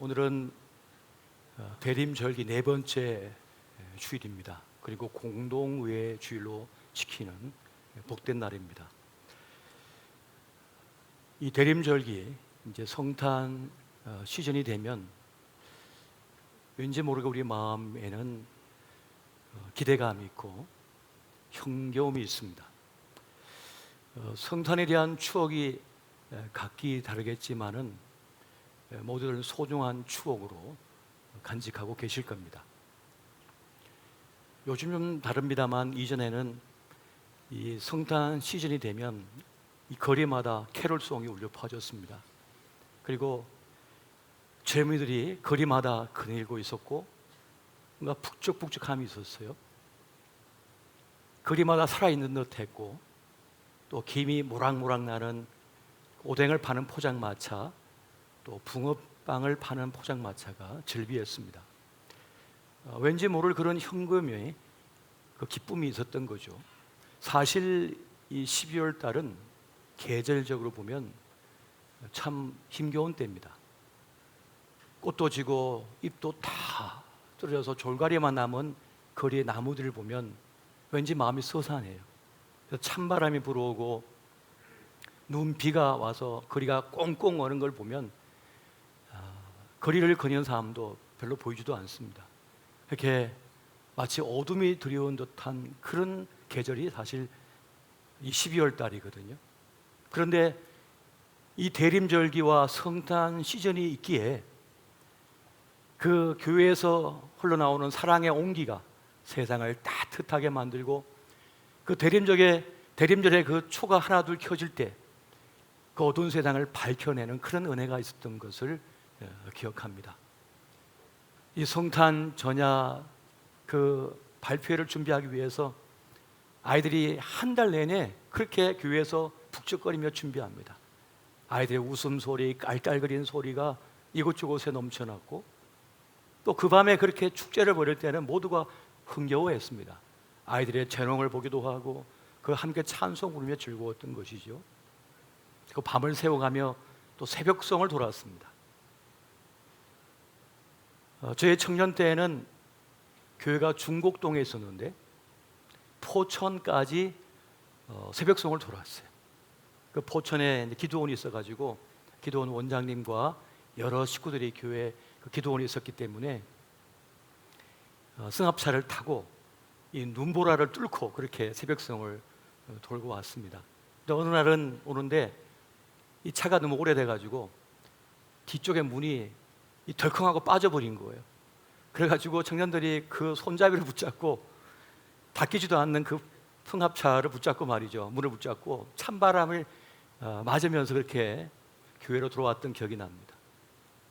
오늘은 대림절기 네 번째 주일입니다. 그리고 공동의회 주일로 지키는 복된 날입니다. 이 대림절기 이제 성탄 시즌이 되면 왠지 모르게 우리 마음에는 기대감이 있고 흥겨움이 있습니다. 성탄에 대한 추억이 각기 다르겠지만은 모두들 소중한 추억으로 간직하고 계실 겁니다. 요즘 좀 다릅니다만 이전에는 이 성탄 시즌이 되면 이 거리마다 캐롤송이 울려 퍼졌습니다. 그리고 젊은이들이 거리마다 거닐고 있었고 뭔가 북적북적함이 있었어요. 거리마다 살아있는 듯 했고 또 김이 모락모락 나는 오뎅을 파는 포장마차, 또 붕어빵을 파는 포장마차가 즐비했습니다. 왠지 모를 그런 현금의 그 기쁨이 있었던 거죠. 사실 이 12월 달은 계절적으로 보면 참 힘겨운 때입니다. 꽃도 지고 잎도 다 떨어져서 졸가리만 남은 거리의 나무들을 보면 왠지 마음이 서산해요. 찬바람이 불어오고 눈비가 와서 거리가 꽁꽁 어는 걸 보면 거리를 거니는 사람도 별로 보이지도 않습니다. 이렇게 마치 어둠이 드리운 듯한 그런 계절이 사실 이 12월 달이거든요. 그런데 이 대림절기와 성탄 시즌이 있기에 그 교회에서 흘러나오는 사랑의 온기가 세상을 따뜻하게 만들고 그 대림절에 그 초가 하나둘 켜질 때 그 어두운 세상을 밝혀내는 그런 은혜가 있었던 것을 기억합니다. 이 성탄 전야 그 발표회를 준비하기 위해서 아이들이 한 달 내내 그렇게 교회에서 북적거리며 준비합니다. 아이들의 웃음소리, 깔깔거리는 소리가 이곳저곳에 넘쳐났고 또 그 밤에 그렇게 축제를 벌일 때는 모두가 흥겨워했습니다. 아이들의 재롱을 보기도 하고 그 함께 찬송 부르며 즐거웠던 것이죠. 그 밤을 새워가며 또 새벽성을 돌았습니다. 저의 청년 때에는 교회가 중곡동에 있었는데 포천까지 새벽성을 돌았어요. 그 포천에 기도원이 있어가지고 기도원 원장님과 여러 식구들이 교회 그 기도원에 있었기 때문에 승합차를 타고 이 눈보라를 뚫고 그렇게 새벽성을 돌고 왔습니다. 근데 어느 날은 오는데 이 차가 너무 오래돼가지고 뒤쪽에 문이 덜컹하고 빠져버린 거예요. 그래가지고 청년들이 그 손잡이를 붙잡고 닫히지도 않는 그 승합차를 붙잡고 말이죠. 문을 붙잡고 찬바람을 맞으면서 그렇게 교회로 들어왔던 기억이 납니다.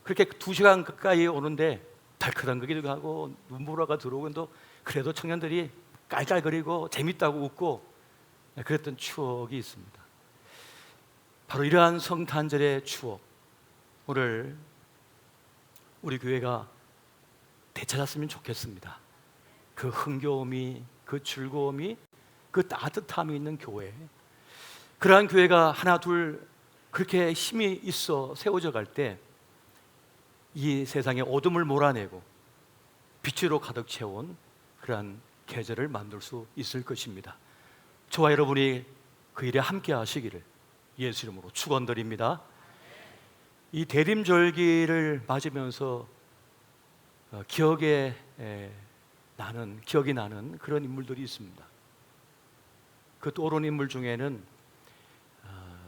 그렇게 2시간 가까이 오는데 덜컹거리기도 하고 눈보라가 들어오고 또 그래도 청년들이 깔깔거리고 재밌다고 웃고 그랬던 추억이 있습니다. 바로 이러한 성탄절의 추억, 오늘 우리 교회가 되찾았으면 좋겠습니다. 그 흥겨움이, 그 즐거움이, 그 따뜻함이 있는 교회, 그러한 교회가 하나 둘 그렇게 힘이 있어 세워져 갈 때 이 세상의 어둠을 몰아내고 빛으로 가득 채운 그러한 계절을 만들 수 있을 것입니다. 저와 여러분이 그 일에 함께 하시기를 예수 이름으로 축원드립니다. 이 대림절기를 맞으면서 기억이 나는 그런 인물들이 있습니다. 그 떠오르는 인물 중에는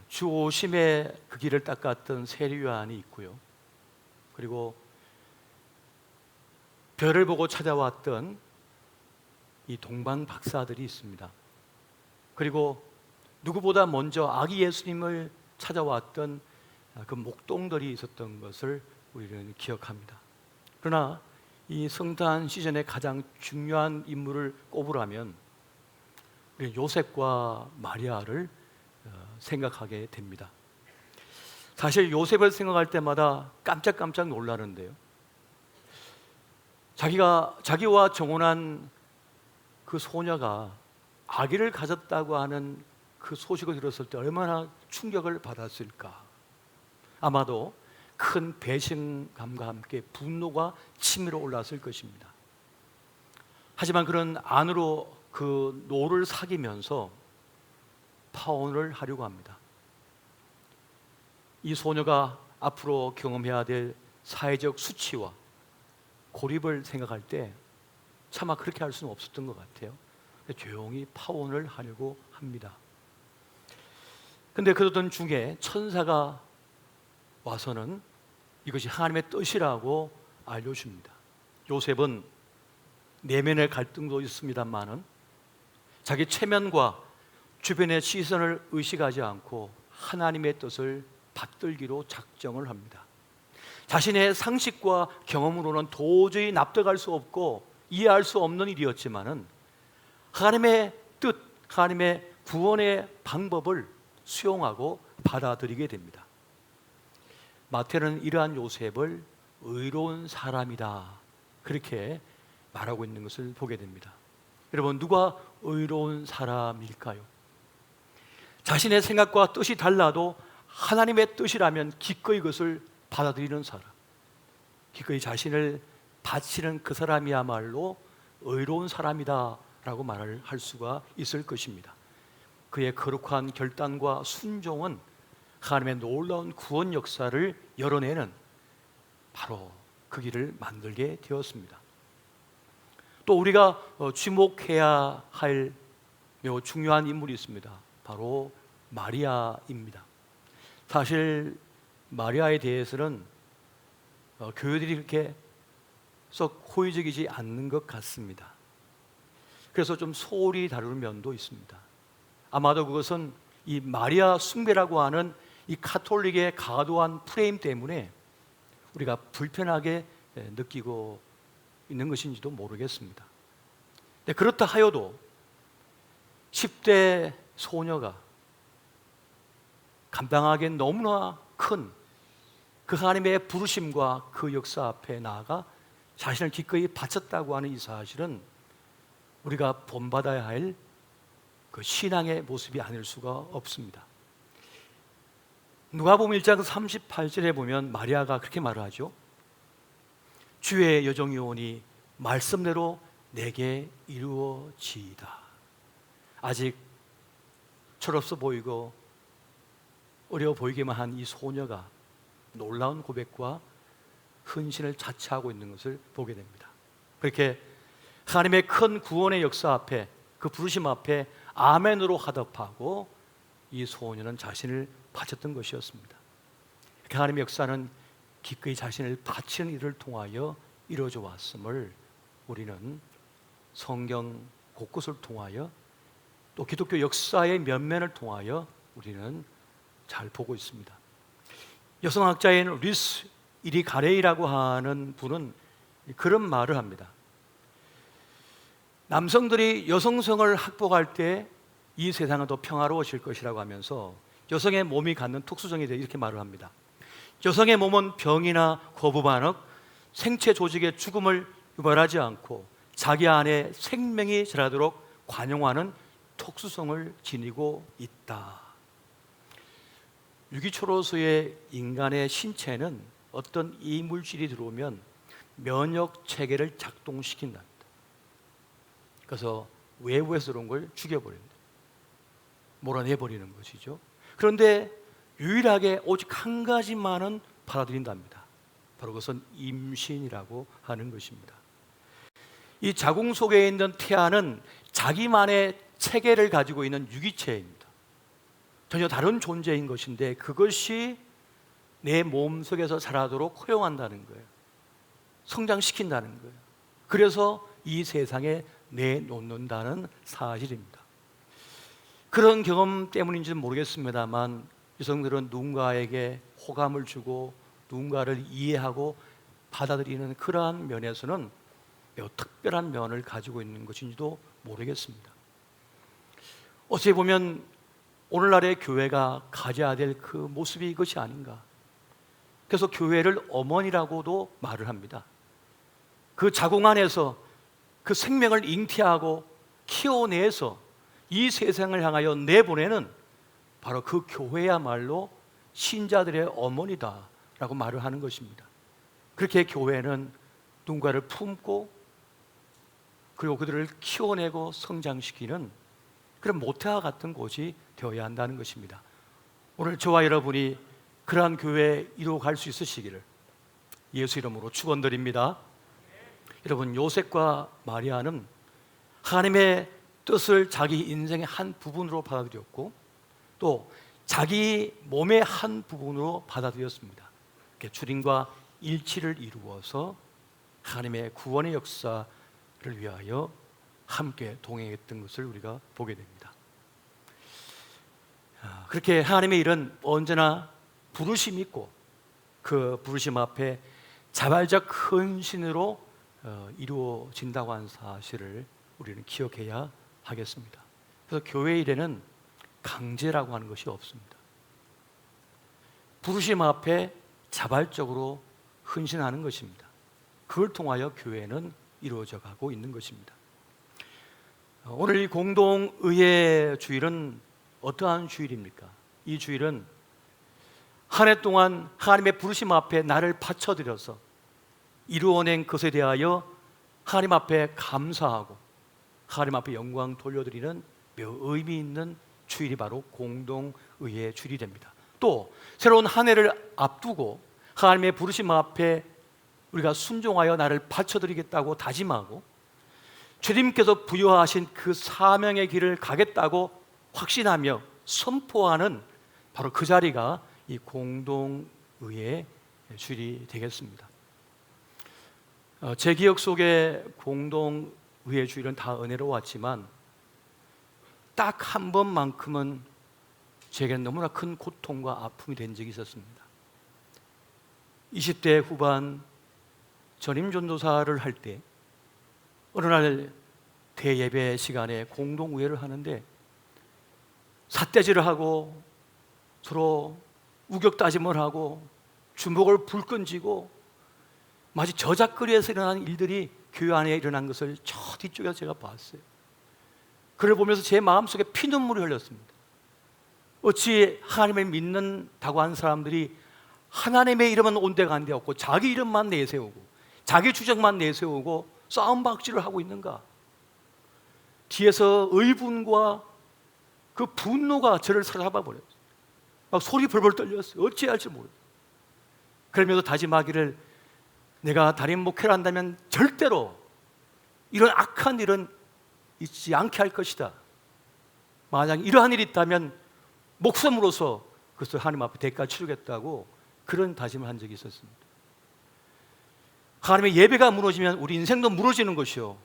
주 오심에 그 길을 닦았던 세리요한이 있고요. 그리고 별을 보고 찾아왔던 이 동방 박사들이 있습니다. 그리고 누구보다 먼저 아기 예수님을 찾아왔던 그 목동들이 있었던 것을 우리는 기억합니다. 그러나 이 성탄 시즌에 가장 중요한 인물을 꼽으라면 우리 요셉과 마리아를 생각하게 됩니다. 사실 요셉을 생각할 때마다 깜짝깜짝 놀라는데요. 자기와 정혼한 그 소녀가 아기를 가졌다고 하는 그 소식을 들었을 때 얼마나 충격을 받았을까. 아마도 큰 배신감과 함께 분노가 치밀어 올랐을 것입니다. 하지만 그런 안으로 그 노를 사귀면서 파혼을 하려고 합니다. 이 소녀가 앞으로 경험해야 될 사회적 수치와 고립을 생각할 때 차마 그렇게 할 수는 없었던 것 같아요. 조용히 파혼을 하려고 합니다. 근데 그러던 중에 천사가 와서는 이것이 하나님의 뜻이라고 알려줍니다. 요셉은 내면의 갈등도 있습니다만은 자기 체면과 주변의 시선을 의식하지 않고 하나님의 뜻을 받들기로 작정을 합니다. 자신의 상식과 경험으로는 도저히 납득할 수 없고 이해할 수 없는 일이었지만은 하나님의 뜻, 하나님의 구원의 방법을 수용하고 받아들이게 됩니다. 마태는 이러한 요셉을 의로운 사람이다 그렇게 말하고 있는 것을 보게 됩니다. 여러분, 누가 의로운 사람일까요? 자신의 생각과 뜻이 달라도 하나님의 뜻이라면 기꺼이 그것을 받아들이는 사람, 기꺼이 자신을 바치는 그 사람이야말로 의로운 사람이다 라고 말을 할 수가 있을 것입니다. 그의 거룩한 결단과 순종은 하나님의 놀라운 구원 역사를 열어내는 바로 그 길을 만들게 되었습니다. 또 우리가 주목해야 할 매우 중요한 인물이 있습니다. 바로 마리아입니다. 사실 마리아에 대해서는 교회들이 이렇게 썩 호의적이지 않는 것 같습니다. 그래서 좀 소홀히 다루는 면도 있습니다. 아마도 그것은 이 마리아 숭배라고 하는 이 카톨릭의 과도한 프레임 때문에 우리가 불편하게 느끼고 있는 것인지도 모르겠습니다. 네, 그렇다 하여도 10대 소녀가 감당하기엔 너무나 큰 그 하나님의 부르심과 그 역사 앞에 나아가 자신을 기꺼이 바쳤다고 하는 이 사실은 우리가 본받아야 할 그 신앙의 모습이 아닐 수가 없습니다. 누가복음 1장 38절에 보면 마리아가 그렇게 말을 하죠. 주의 여정이 오니 말씀대로 내게 이루어지이다. 아직 철없어 보이고 어려워 보이기만 한 이 소녀가 놀라운 고백과 헌신을 자처하고 있는 것을 보게 됩니다. 그렇게 하나님의 큰 구원의 역사 앞에, 그 부르심 앞에 아멘으로 화답하고 이 소녀는 자신을 바쳤던 것이었습니다. 하나님의 역사는 기꺼이 자신을 바치는 일을 통하여 이루어져 왔음을 우리는 성경 곳곳을 통하여 또 기독교 역사의 면면을 통하여 우리는 잘 보고 있습니다. 여성학자인 리스 이리 가레이라고 하는 분은 그런 말을 합니다. 남성들이 여성성을 극복할 때 이 세상은 더 평화로워질 것이라고 하면서 여성의 몸이 갖는 특수성에 대해 이렇게 말을 합니다. 여성의 몸은 병이나 거부 반응, 생체 조직의 죽음을 유발하지 않고 자기 안에 생명이 자라도록 관용하는 특수성을 지니고 있다. 유기초로서의 인간의 신체는 어떤 이물질이 들어오면 면역 체계를 작동시킨답니다. 그래서 외부에서 들어온 걸 죽여버립니다. 몰아내버리는 것이죠. 그런데 유일하게 오직 한 가지만은 받아들인답니다. 바로 그것은 임신이라고 하는 것입니다. 이 자궁 속에 있는 태아는 자기만의 체계를 가지고 있는 유기체입니다. 전혀 다른 존재인 것인데 그것이 내 몸속에서 자라도록 허용한다는 거예요. 성장시킨다는 거예요. 그래서 이 세상에 내놓는다는 사실입니다. 그런 경험 때문인지는 모르겠습니다만 여성들은 누군가에게 호감을 주고 누군가를 이해하고 받아들이는 그러한 면에서는 매우 특별한 면을 가지고 있는 것인지도 모르겠습니다. 어찌 보면 오늘날의 교회가 가져야 될 그 모습이 이것이 아닌가. 그래서 교회를 어머니라고도 말을 합니다. 그 자궁 안에서 그 생명을 잉태하고 키워내서 이 세상을 향하여 내보내는 바로 그 교회야말로 신자들의 어머니다 라고 말을 하는 것입니다. 그렇게 교회는 누군가를 품고 그리고 그들을 키워내고 성장시키는 그런 모태와 같은 곳이 되어야 한다는 것입니다. 오늘 저와 여러분이 그러한 교회에 이루어갈 수 있으시기를 예수 이름으로 축원드립니다. 여러분, 요셉과 마리아는 하나님의 뜻을 자기 인생의 한 부분으로 받아들였고 또 자기 몸의 한 부분으로 받아들였습니다. 주님과 일치를 이루어서 하나님의 구원의 역사를 위하여 함께 동행했던 것을 우리가 보게 됩니다. 그렇게 하나님의 일은 언제나 부르심이 있고 그 부르심 앞에 자발적 헌신으로 이루어진다고 하는 사실을 우리는 기억해야 하겠습니다. 그래서 교회 일에는 강제라고 하는 것이 없습니다. 부르심 앞에 자발적으로 헌신하는 것입니다. 그걸 통하여 교회는 이루어져 가고 있는 것입니다. 오늘 이 공동의회 주일은 어떠한 주일입니까? 이 주일은 한 해 동안 하나님의 부르심 앞에 나를 바쳐드려서 이루어낸 것에 대하여 하나님 앞에 감사하고 하나님 앞에 영광 돌려드리는 매우 의미 있는 주일이 바로 공동의회 주일이 됩니다. 또 새로운 한 해를 앞두고 하나님의 부르심 앞에 우리가 순종하여 나를 바쳐드리겠다고 다짐하고 주님께서 부여하신 그 사명의 길을 가겠다고 확신하며 선포하는 바로 그 자리가 이 공동의회 주일이 되겠습니다. 제 기억 속에 공동의회 주일은 다 은혜로웠지만 딱 한 번만큼은 제게 너무나 큰 고통과 아픔이 된 적이 있었습니다. 20대 후반 전임 전도사를 할 때 어느 날 대예배 시간에 공동의회를 하는데 삿대질을 하고 서로 우격다짐을 하고 주먹을 불끈쥐고 마치 저작거리에서 일어나는 일들이 교회 안에 일어난 것을 저 뒤쪽에서 제가 봤어요. 그를 보면서 제 마음속에 피눈물이 흘렸습니다. 어찌 하나님을 믿는다고 하는 사람들이 하나님의 이름은 온데간데 없고 자기 이름만 내세우고 자기 주장만 내세우고 싸움박질을 하고 있는가? 뒤에서 의분과 그 분노가 저를 사로잡아 버렸어요. 막 소리 벌벌 떨렸어요. 어찌해야 할지 모르겠어요. 그러면서 다짐하기를 내가 담임 목회를 한다면 절대로 이런 악한 일은 있지 않게 할 것이다. 만약 이러한 일이 있다면 목숨으로서 그것을 하나님 앞에 대가 치르겠다고 그런 다짐을 한 적이 있었습니다. 하나님의 예배가 무너지면 우리 인생도 무너지는 것이요,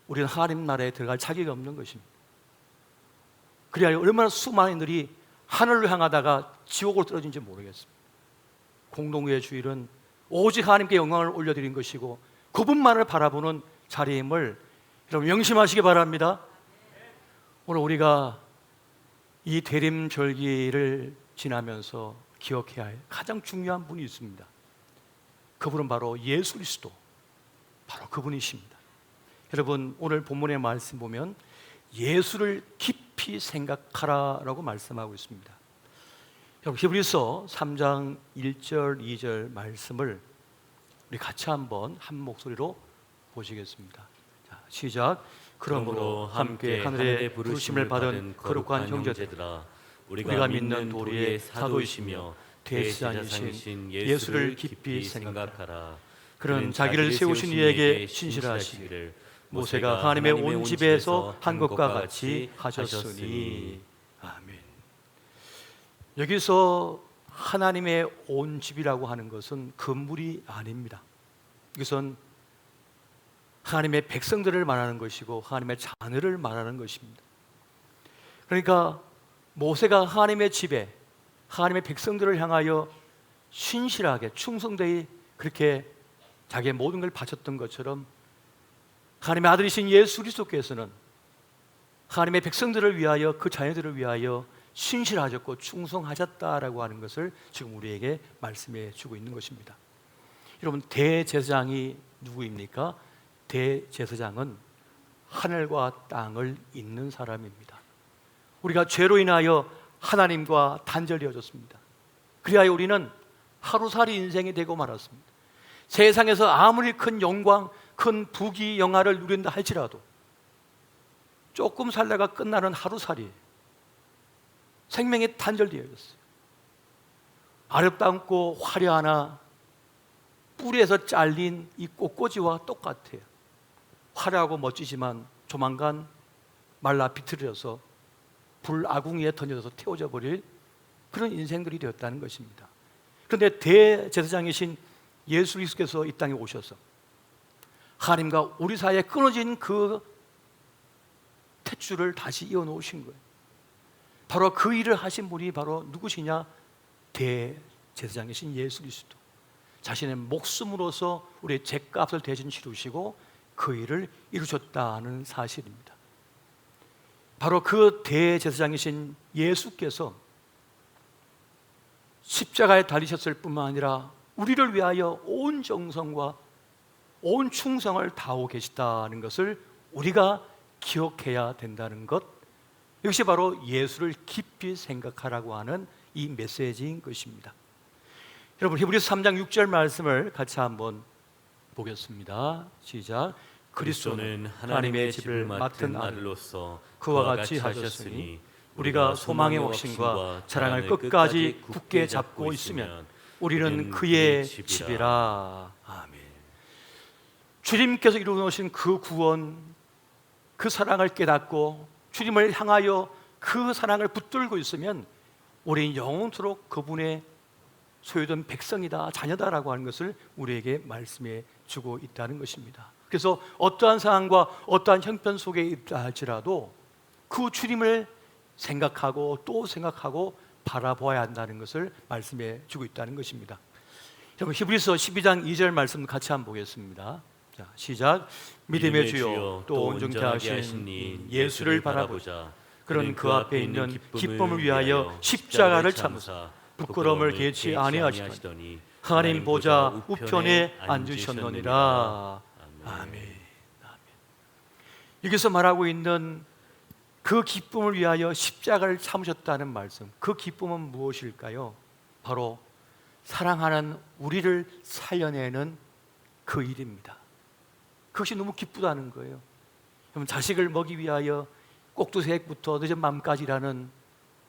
우리는 하나님 나라에 들어갈 자격이 없는 것입니다. 그래야 얼마나 수많은 이들이 하늘로 향하다가 지옥으로 떨어진지 모르겠습니다. 공동의회 주일은 오직 하나님께 영광을 올려드린 것이고 그분만을 바라보는 자리임을 여러분 명심하시기 바랍니다. 오늘 우리가 이 대림절기를 지나면서 기억해야 할 가장 중요한 분이 있습니다. 그분은 바로 예수 그리스도, 바로 그분이십니다. 여러분 오늘 본문의 말씀 보면 예수를 깊이 생각하라라고 말씀하고 있습니다. 여러분 히브리서 3장 1절 2절 말씀을 우리 같이 한번 한 목소리로 보시겠습니다. 자, 시작. 그러므로 함께 하늘의 부르심을 받은 거룩한 형제들아, 우리가 믿는 도리의 사도이시며 대제사장이신 예수를 깊이 생각하라. 그는 자기를 세우신 이에게 신실하시기를 모세가 하나님의 온 집에서 한 것과 같이 하셨으니. 아멘. 여기서 하나님의 온 집이라고 하는 것은 건물이 아닙니다. 이것은 하나님의 백성들을 말하는 것이고 하나님의 자녀를 말하는 것입니다. 그러니까 모세가 하나님의 집에 하나님의 백성들을 향하여 신실하게 충성되이 그렇게 자기의 모든 걸 바쳤던 것처럼 하나님의 아들이신 예수 그리스도께서는 하나님의 백성들을 위하여 그 자녀들을 위하여 신실하셨고 충성하셨다라고 하는 것을 지금 우리에게 말씀해 주고 있는 것입니다. 여러분 대제사장이 누구입니까? 대제사장은 하늘과 땅을 잇는 사람입니다. 우리가 죄로 인하여 하나님과 단절되어졌습니다. 그리하여 우리는 하루살이 인생이 되고 말았습니다. 세상에서 아무리 큰 영광, 큰 부귀, 영화를 누린다 할지라도 조금 살다가 끝나는 하루살이 생명이 단절되어 있어요. 아름답고 화려하나 뿌리에서 잘린 이 꽃꽂이와 똑같아요. 화려하고 멋지지만 조만간 말라 비틀어서 불아궁이에 던져져서 태워져 버릴 그런 인생들이 되었다는 것입니다. 그런데 대제사장이신 예수 그리스도께서 이 땅에 오셔서 하나님과 우리 사이에 끊어진 그 탯줄을 다시 이어놓으신 거예요. 바로 그 일을 하신 분이 바로 누구시냐? 대제사장이신 예수 그리스도. 자신의 목숨으로서 우리의 죄값을 대신 치르시고 그 일을 이루셨다는 사실입니다. 바로 그 대제사장이신 예수께서 십자가에 달리셨을 뿐만 아니라 우리를 위하여 온 정성과 온 충성을 다하고 계시다는 것을 우리가 기억해야 된다는 것, 이것이 바로 예수를 깊이 생각하라고 하는 이 메시지인 것입니다. 여러분, 히브리서 3장 6절 말씀을 같이 한번 보겠습니다. 시작. 그리스도는 하나님의 집을 맡은 아들로서 그와 같이 하셨으니 우리가 소망의 확신과 자랑을 끝까지 굳게 잡고 있으면 우리는 그의 집이라. 아멘. 주님께서 이루어놓으신 그 구원, 그 사랑을 깨닫고 주님을 향하여 그 사랑을 붙들고 있으면 우리는 영원토록 그분의 소유된 백성이다, 자녀다라고 하는 것을 우리에게 말씀해 주고 있다는 것입니다. 그래서 어떠한 상황과 어떠한 형편 속에 있다 할지라도 그 주님을 생각하고 또 생각하고 바라보아야 한다는 것을 말씀해 주고 있다는 것입니다. 여러분, 히브리서 12장 2절 말씀 같이 한번 보겠습니다. 자, 시작. 믿음의 주요 또 온전케 하신 예수를 바라보자. 그런 그 앞에 있는 기쁨을 위하여 십자가를 참으사 부끄러움을 개치 아니하시더니 하나님 보좌 우편에 앉으셨느니라. 아멘. 여기서 말하고 있는 그 기쁨을 위하여 십자가를 참으셨다는 말씀, 그 기쁨은 무엇일까요? 바로 사랑하는 우리를 살려내는 그 일입니다. 그것이 너무 기쁘다는 거예요. 그럼 자식을 먹이 위하여 꼭두새부터 늦은 밤까지 일하는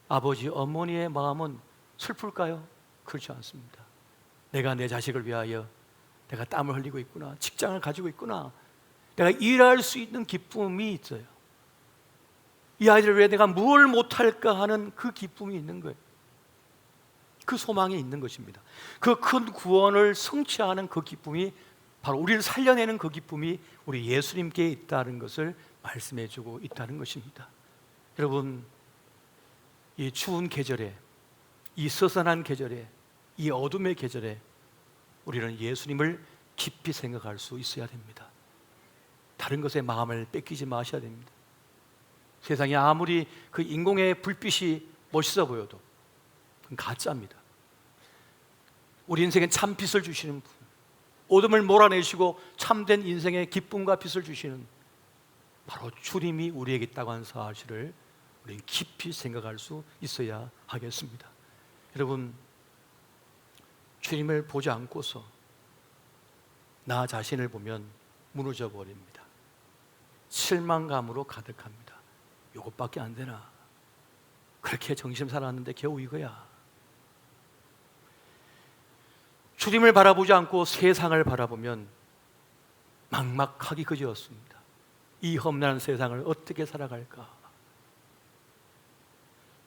아버지, 어머니의 마음은 슬플까요? 그렇지 않습니다. 내가 내 자식을 위하여 내가 땀을 흘리고 있구나, 직장을 가지고 있구나, 내가 일할 수 있는 기쁨이 있어요. 이 아이들을 위해 내가 뭘 못할까 하는 그 기쁨이 있는 거예요. 그 소망이 있는 것입니다. 그 큰 구원을 성취하는 그 기쁨이, 바로 우리를 살려내는 그 기쁨이 우리 예수님께 있다는 것을 말씀해 주고 있다는 것입니다. 여러분, 이 추운 계절에, 이 서산한 계절에, 이 어둠의 계절에 우리는 예수님을 깊이 생각할 수 있어야 됩니다. 다른 것에 마음을 뺏기지 마셔야 됩니다. 세상에 아무리 그 인공의 불빛이 멋있어 보여도 그건 가짜입니다. 우리 인생에 참 빛을 주시는 분, 어둠을 몰아내시고 참된 인생의 기쁨과 빛을 주시는 바로 주님이 우리에게 있다고 하는 사실을 우리는 깊이 생각할 수 있어야 하겠습니다. 여러분, 주님을 보지 않고서 나 자신을 보면 무너져 버립니다. 실망감으로 가득합니다. 이것밖에 안 되나? 그렇게 정신 살았는데 겨우 이거야. 주님을 바라보지 않고 세상을 바라보면 막막하기 그지없습니다. 이 험난한 세상을 어떻게 살아갈까?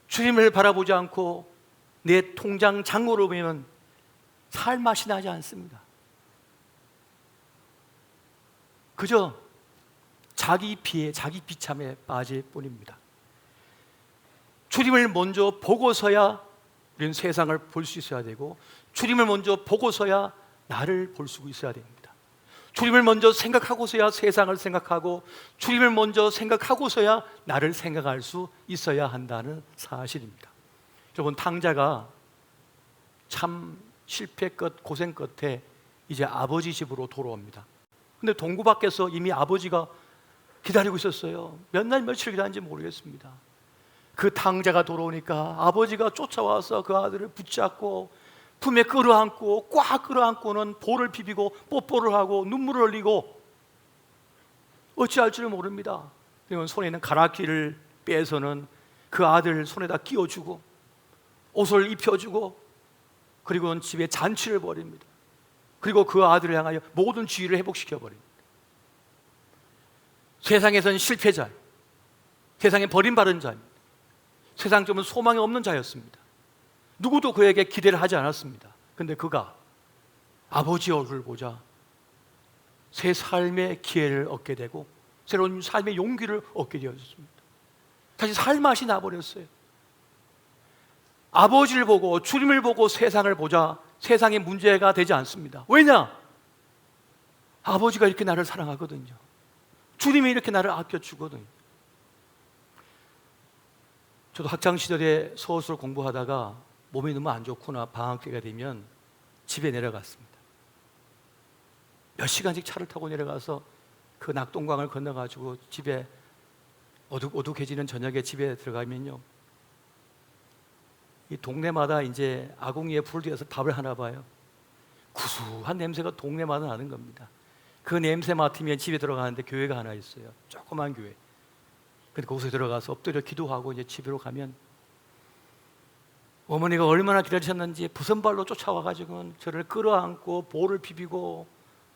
주님을 바라보지 않고 내 통장 잔고를 보면 살 맛이 나지 않습니다. 그저 자기 피해, 자기 비참에 빠질 뿐입니다. 주님을 먼저 보고서야 우리는 세상을 볼 수 있어야 되고, 주님을 먼저 보고서야 나를 볼 수 있어야 됩니다. 주님을 먼저 생각하고서야 세상을 생각하고, 주님을 먼저 생각하고서야 나를 생각할 수 있어야 한다는 사실입니다. 여러분, 탕자가 참 실패 끝, 고생 끝에 이제 아버지 집으로 돌아옵니다. 근데 동구 밖에서 이미 아버지가 기다리고 있었어요. 몇 날 며칠 기다렸는지 모르겠습니다. 그 탕자가 돌아오니까 아버지가 쫓아와서 그 아들을 붙잡고 품에 끌어안고 꽉 끌어안고는 볼을 비비고 뽀뽀를 하고 눈물을 흘리고 어찌할 줄 모릅니다. 그리고 손에 있는 가락지를 빼서는 그 아들 손에다 끼워주고 옷을 입혀주고 그리고는 집에 잔치를 벌입니다. 그리고 그 아들을 향하여 모든 지위를 회복시켜 버립니다. 세상에서는 실패자, 세상에 버림받은 자입니다. 세상적으로 소망이 없는 자였습니다. 누구도 그에게 기대를 하지 않았습니다. 그런데 그가 아버지의 얼굴을 보자 새 삶의 기회를 얻게 되고 새로운 삶의 용기를 얻게 되었습니다. 다시 살맛이 나버렸어요. 아버지를 보고 주님을 보고 세상을 보자 세상의 문제가 되지 않습니다. 왜냐? 아버지가 이렇게 나를 사랑하거든요. 주님이 이렇게 나를 아껴주거든요. 저도 학창시절에 서울수를 공부하다가 몸이 너무 안 좋구나 방학 때가 되면 집에 내려갔습니다. 몇 시간씩 차를 타고 내려가서 그 낙동강을 건너가지고 집에 어둑어둑해지는 저녁에 집에 들어가면요, 이 동네마다 이제 아궁이에 불 뒤에서 밥을 하나 봐요. 구수한 냄새가 동네마다 나는 겁니다. 그 냄새 맡으면 집에 들어가는데 교회가 하나 있어요. 조그만 교회. 근데 거기서 들어가서 엎드려 기도하고 이제 집으로 가면 어머니가 얼마나 기다리셨는지 부선발로 쫓아와가지고 저를 끌어안고 볼을 비비고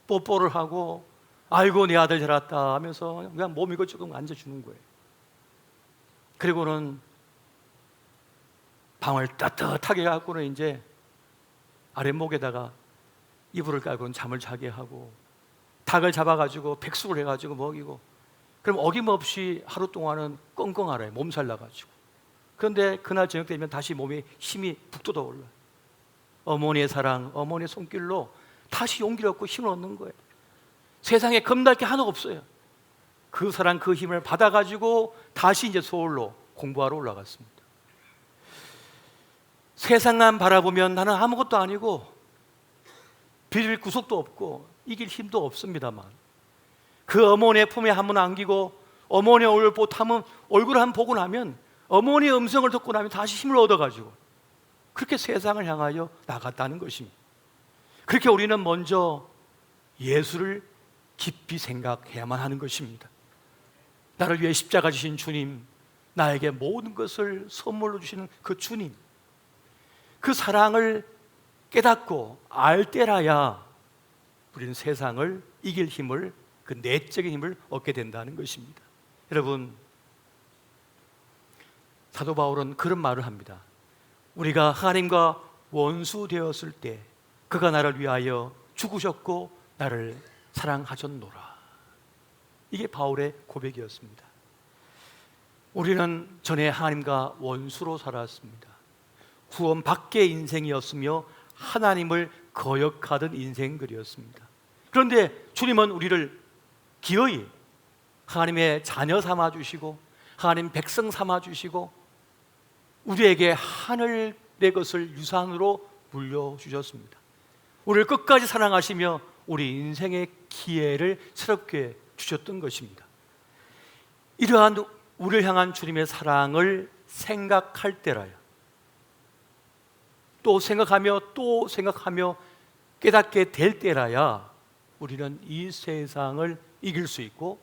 뽀뽀를 하고 아이고 내 아들 잘 왔다 하면서 그냥 몸 이거 조금 앉아주는 거예요. 그리고는 방을 따뜻하게 갖고는 이제 아랫목에다가 이불을 깔고는 잠을 자게 하고 닭을 잡아가지고 백숙을 해가지고 먹이고 그럼 어김없이 하루 동안은 끙끙 앓아요. 몸살 나가지고. 그런데 그날 저녁 되면 다시 몸에 힘이 북돋아 올라요. 어머니의 사랑, 어머니의 손길로 다시 용기를 얻고 힘을 얻는 거예요. 세상에 겁날 게 하나 없어요. 그 사랑, 그 힘을 받아가지고 다시 이제 서울로 공부하러 올라갔습니다. 세상만 바라보면 나는 아무것도 아니고 빌릴 구석도 없고 이길 힘도 없습니다만 그 어머니의 품에 한번 안기고 어머니의 얼굴을 한번 보고 나면 어머니의 음성을 듣고 나면 다시 힘을 얻어가지고 그렇게 세상을 향하여 나갔다는 것입니다. 그렇게 우리는 먼저 예수를 깊이 생각해야만 하는 것입니다. 나를 위해 십자가 지신 주님, 나에게 모든 것을 선물로 주시는 그 주님, 그 사랑을 깨닫고 알 때라야 우리는 세상을 이길 힘을, 그 내적인 힘을 얻게 된다는 것입니다. 여러분, 사도 바울은 그런 말을 합니다. 우리가 하나님과 원수 되었을 때 그가 나를 위하여 죽으셨고 나를 사랑하셨노라. 이게 바울의 고백이었습니다. 우리는 전에 하나님과 원수로 살았습니다. 구원 밖의 인생이었으며 하나님을 거역하던 인생들이었습니다. 그런데 주님은 우리를 기어이 하나님의 자녀 삼아주시고 하나님 백성 삼아주시고 우리에게 하늘의 것을 유산으로 물려주셨습니다. 우리를 끝까지 사랑하시며 우리 인생의 기회를 새롭게 주셨던 것입니다. 이러한 우리를 향한 주님의 사랑을 생각할 때라야, 또 생각하며 깨닫게 될 때라야 우리는 이 세상을 이길 수 있고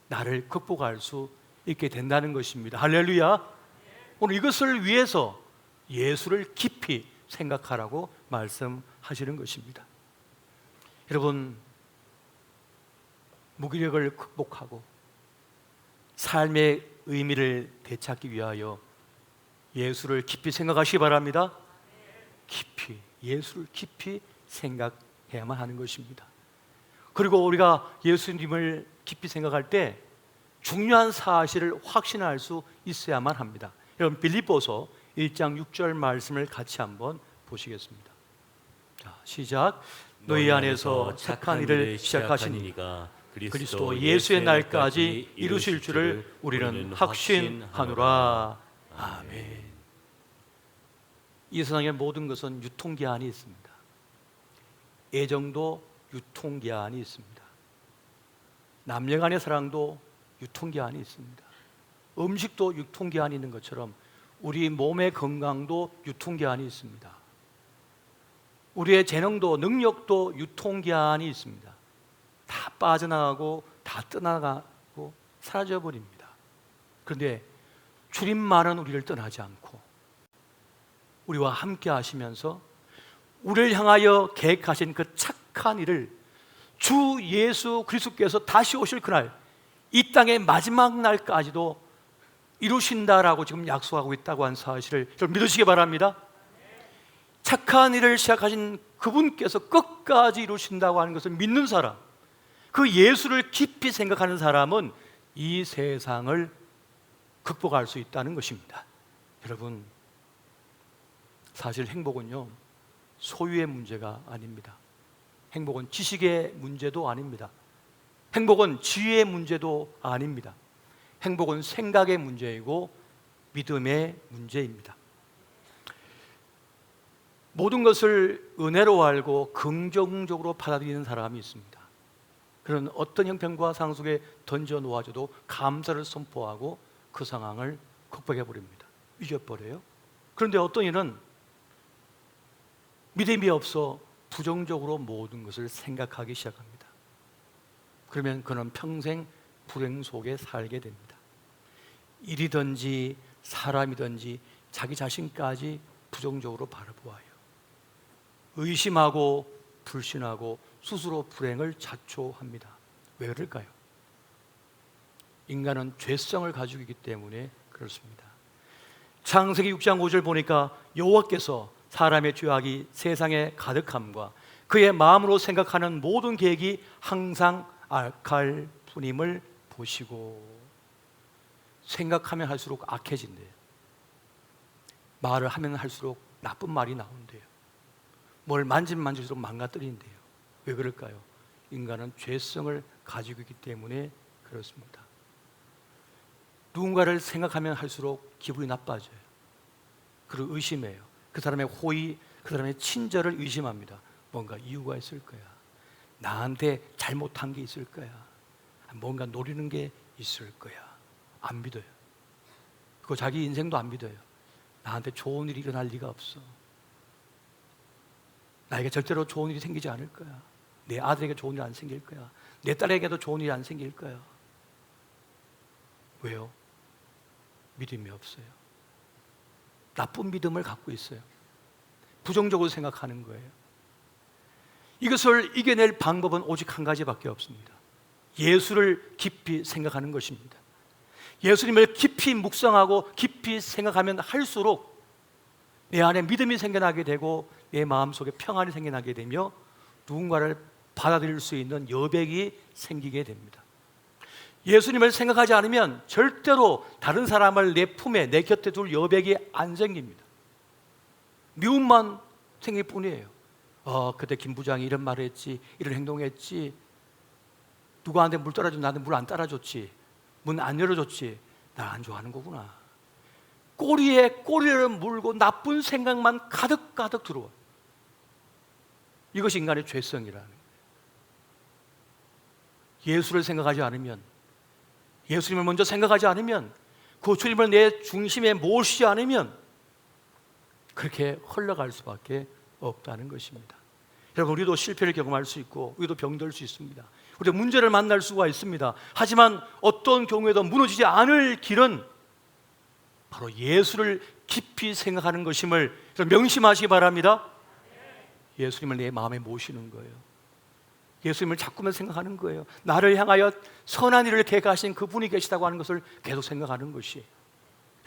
나를 극복할 수 있게 된다는 것입니다. 할렐루야. 오늘 이것을 위해서 예수를 깊이 생각하라고 말씀하시는 것입니다. 여러분, 무기력을 극복하고 삶의 의미를 되찾기 위하여 예수를 깊이 생각하시기 바랍니다. 깊이, 예수를 깊이 생각해야만 하는 것입니다. 그리고 우리가 예수님을 깊이 생각할 때 중요한 사실을 확신할 수 있어야만 합니다. 여러분, 빌립보서 1장 6절 말씀을 같이 한번 보시겠습니다. 자, 시작. 너희 안에서 착한 일을 시작하신 이가 그리스도 예수의 날까지 이루실 줄을 우리는 확신하노라. 아멘. 이 세상의 모든 것은 유통기한이 있습니다. 애정도 유통기한이 있습니다. 남녀간의 사랑도 유통기한이 있습니다. 음식도 유통기한이 있는 것처럼 우리 몸의 건강도 유통기한이 있습니다. 우리의 재능도 능력도 유통기한이 있습니다. 다 빠져나가고 다 떠나가고 사라져 버립니다. 그런데 주님만은 우리를 떠나지 않고 우리와 함께 하시면서 우리를 향하여 계획하신 그 착한 일을 주 예수 그리스도께서 다시 오실 그날, 이 땅의 마지막 날까지도 이루신다라고 지금 약속하고 있다고 한 사실을 여러분 믿으시기 바랍니다. 착한 일을 시작하신 그분께서 끝까지 이루신다고 하는 것을 믿는 사람, 그 예수를 깊이 생각하는 사람은 이 세상을 극복할 수 있다는 것입니다. 여러분, 사실 행복은요, 소유의 문제가 아닙니다. 행복은 지식의 문제도 아닙니다. 행복은 지혜의 문제도 아닙니다. 행복은 생각의 문제이고 믿음의 문제입니다. 모든 것을 은혜로 알고 긍정적으로 받아들이는 사람이 있습니다. 그런 어떤 형편과 상황 속에 던져 놓아줘도 감사를 선포하고 그 상황을 극복해 버립니다. 잊어버려요. 그런데 어떤 이는 믿음이 없어 부정적으로 모든 것을 생각하기 시작합니다. 그러면 그는 평생 불행 속에 살게 됩니다. 일이든지 사람이든지 자기 자신까지 부정적으로 바라보아요. 의심하고 불신하고 스스로 불행을 자초합니다. 왜 그럴까요? 인간은 죄성을 가지고 있기 때문에 그렇습니다. 창세기 6장 5절 보니까 여호와께서 사람의 죄악이 세상에 가득함과 그의 마음으로 생각하는 모든 계획이 항상 악할 뿐임을 보시고, 생각하면 할수록 악해진대요. 말을 하면 할수록 나쁜 말이 나온대요. 뭘 만지면 만질수록 망가뜨린대요. 왜 그럴까요? 인간은 죄성을 가지고 있기 때문에 그렇습니다. 누군가를 생각하면 할수록 기분이 나빠져요. 그리고 의심해요. 그 사람의 호의, 그 사람의 친절을 의심합니다. 뭔가 이유가 있을 거야. 나한테 잘못한 게 있을 거야. 뭔가 노리는 게 있을 거야. 안 믿어요. 그리고 자기 인생도 안 믿어요. 나한테 좋은 일이 일어날 리가 없어. 나에게 절대로 좋은 일이 생기지 않을 거야. 내 아들에게 좋은 일 안 생길 거야. 내 딸에게도 좋은 일이 안 생길 거야. 왜요? 믿음이 없어요. 나쁜 믿음을 갖고 있어요. 부정적으로 생각하는 거예요. 이것을 이겨낼 방법은 오직 한 가지밖에 없습니다. 예수를 깊이 생각하는 것입니다. 예수님을 깊이 묵상하고 깊이 생각하면 할수록 내 안에 믿음이 생겨나게 되고 내 마음속에 평안이 생겨나게 되며 누군가를 받아들일 수 있는 여백이 생기게 됩니다. 예수님을 생각하지 않으면 절대로 다른 사람을 내 품에, 내 곁에 둘 여백이 안 생깁니다. 미움만 생길 뿐이에요. 그때 김 부장이 이런 말을 했지, 이런 행동을 했지, 누구한테 물 따라주면 나한테 물 안 따라줬지, 문 안 열어줬지, 날 안 좋아하는 거구나. 꼬리에 꼬리를 물고 나쁜 생각만 가득가득 들어와. 이것이 인간의 죄성이라는 거예요. 예수를 생각하지 않으면, 예수님을 먼저 생각하지 않으면, 그 주님을 내 중심에 모시지 않으면 그렇게 흘러갈 수밖에 없다는 것입니다. 여러분, 우리도 실패를 경험할 수 있고 우리도 병들 수 있습니다. 우리도 문제를 만날 수가 있습니다. 하지만 어떤 경우에도 무너지지 않을 길은 바로 예수를 깊이 생각하는 것임을 명심하시기 바랍니다. 예수님을 내 마음에 모시는 거예요. 예수님을 자꾸만 생각하는 거예요. 나를 향하여 선한 일을 계획하신 그분이 계시다고 하는 것을 계속 생각하는 것이.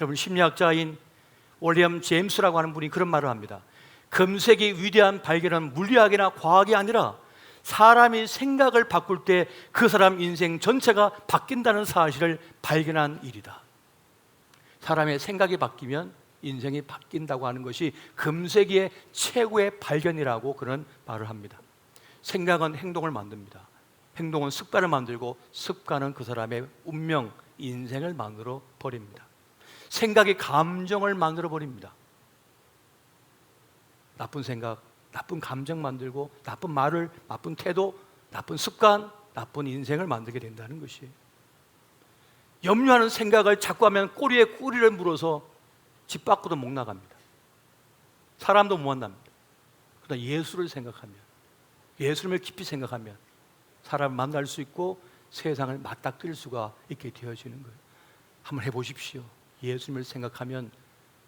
여러분, 심리학자인 윌리엄 제임스라고 하는 분이 그런 말을 합니다. 금색의 위대한 발견은 물리학이나 과학이 아니라 사람이 생각을 바꿀 때 그 사람 인생 전체가 바뀐다는 사실을 발견한 일이다. 사람의 생각이 바뀌면 인생이 바뀐다고 하는 것이 금세기의 최고의 발견이라고 그런 말을 합니다. 생각은 행동을 만듭니다. 행동은 습관을 만들고 습관은 그 사람의 운명, 인생을 만들어 버립니다. 생각이 감정을 만들어 버립니다. 나쁜 생각, 나쁜 감정 만들고 나쁜 말을, 나쁜 태도, 나쁜 습관, 나쁜 인생을 만들게 된다는 것이에요. 염려하는 생각을 자꾸 하면 꼬리에 꼬리를 물어서 집 밖으로 못 나갑니다. 사람도 못 만납니다. 그러나 예수를 생각하면, 예수님을 깊이 생각하면 사람을 만날 수 있고 세상을 맞닥뜨릴 수가 있게 되어지는 거예요. 한번 해보십시오. 예수님을 생각하면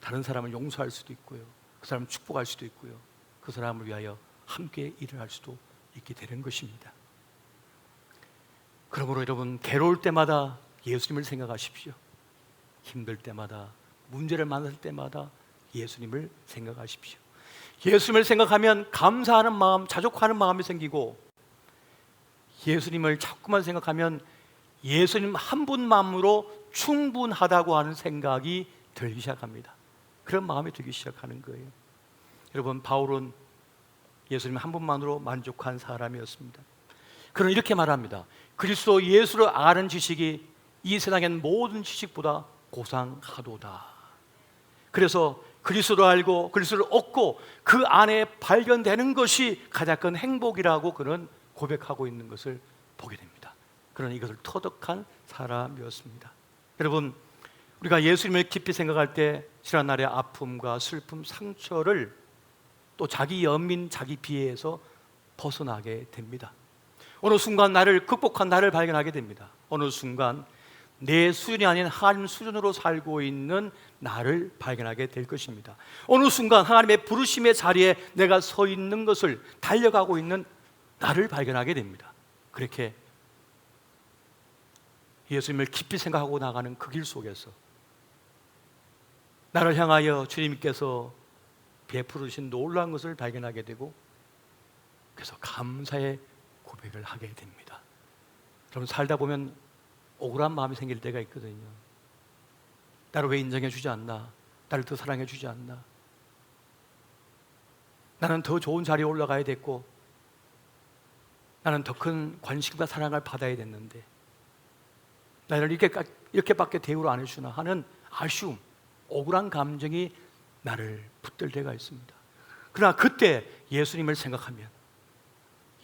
다른 사람을 용서할 수도 있고요, 그 사람을 축복할 수도 있고요, 그 사람을 위하여 함께 일을 할 수도 있게 되는 것입니다. 그러므로 여러분, 괴로울 때마다 예수님을 생각하십시오. 힘들 때마다, 문제를 만날 때마다 예수님을 생각하십시오. 예수님을 생각하면 감사하는 마음, 자족하는 마음이 생기고, 예수님을 자꾸만 생각하면 예수님 한 분만으로 충분하다고 하는 생각이 들기 시작합니다. 그런 마음이 들기 시작하는 거예요. 여러분, 바울은 예수님 한 분만으로 만족한 사람이었습니다. 그는 이렇게 말합니다. 그리스도 예수를 아는 지식이 이 세상엔 모든 지식보다 고상하도다. 그래서 그리스도를 알고 그리스도를 얻고 그 안에 발견되는 것이 가장 큰 행복이라고 그는 고백하고 있는 것을 보게 됩니다. 그는 이것을 터득한 사람이었습니다. 여러분, 우리가 예수님을 깊이 생각할 때 지난 날의 아픔과 슬픔, 상처를 또 자기 연민, 자기 비애에서 벗어나게 됩니다. 어느 순간 나를 극복한 나를 발견하게 됩니다. 어느 순간 내 수준이 아닌 하나님 수준으로 살고 있는 나를 발견하게 될 것입니다. 어느 순간 하나님의 부르심의 자리에 내가 서 있는 것을, 달려가고 있는 나를 발견하게 됩니다. 그렇게 예수님을 깊이 생각하고 나가는 그 길 속에서 나를 향하여 주님께서 베풀으신 놀라운 것을 발견하게 되고, 그래서 감사의 고백을 하게 됩니다. 여러분, 살다 보면 억울한 마음이 생길 때가 있거든요. 나를 왜 인정해 주지 않나? 나를 더 사랑해 주지 않나? 나는 더 좋은 자리에 올라가야 됐고, 나는 더 큰 관심과 사랑을 받아야 됐는데 나를 이렇게밖에 대우를 안 해주나 하는 아쉬움, 억울한 감정이 나를 붙들 때가 있습니다. 그러나 그때 예수님을 생각하면,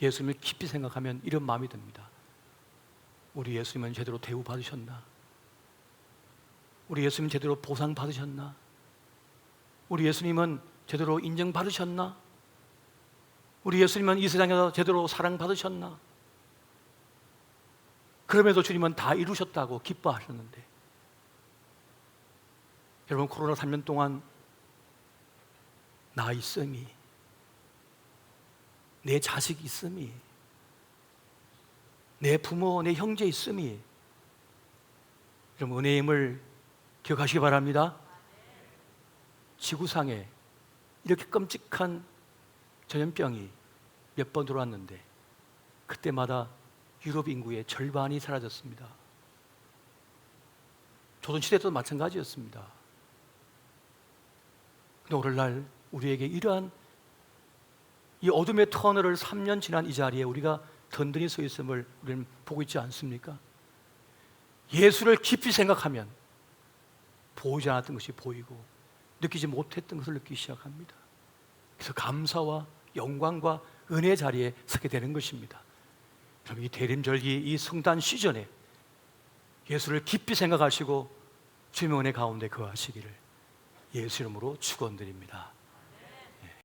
예수님을 깊이 생각하면 이런 마음이 듭니다. 우리 예수님은 제대로 대우 받으셨나? 우리 예수님 제대로 보상 받으셨나? 우리 예수님은 제대로 인정 받으셨나? 우리 예수님은 이 세상에서 제대로 사랑 받으셨나? 그럼에도 주님은 다 이루셨다고 기뻐하셨는데, 여러분, 코로나 3년 동안 나 있음이, 내 자식 있음이, 내 부모, 내 형제 있음이, 여러분, 은혜의 힘을 기억하시기 바랍니다. 지구상에 이렇게 끔찍한 전염병이 몇 번 들어왔는데 그때마다 유럽 인구의 절반이 사라졌습니다. 조선시대 때도 마찬가지였습니다. 근데 오늘날 우리에게 이러한 이 어둠의 터널을 3년 지난 이 자리에 우리가 든든히 서 있음을 우리는 보고 있지 않습니까? 예수를 깊이 생각하면 보이지 않았던 것이 보이고 느끼지 못했던 것을 느끼기 시작합니다. 그래서 감사와 영광과 은혜의 자리에 서게 되는 것입니다. 그럼 이 대림절기, 이 성탄 시즌에 예수를 깊이 생각하시고 주님의 은혜 가운데 거하시기를 예수 이름으로 축원드립니다.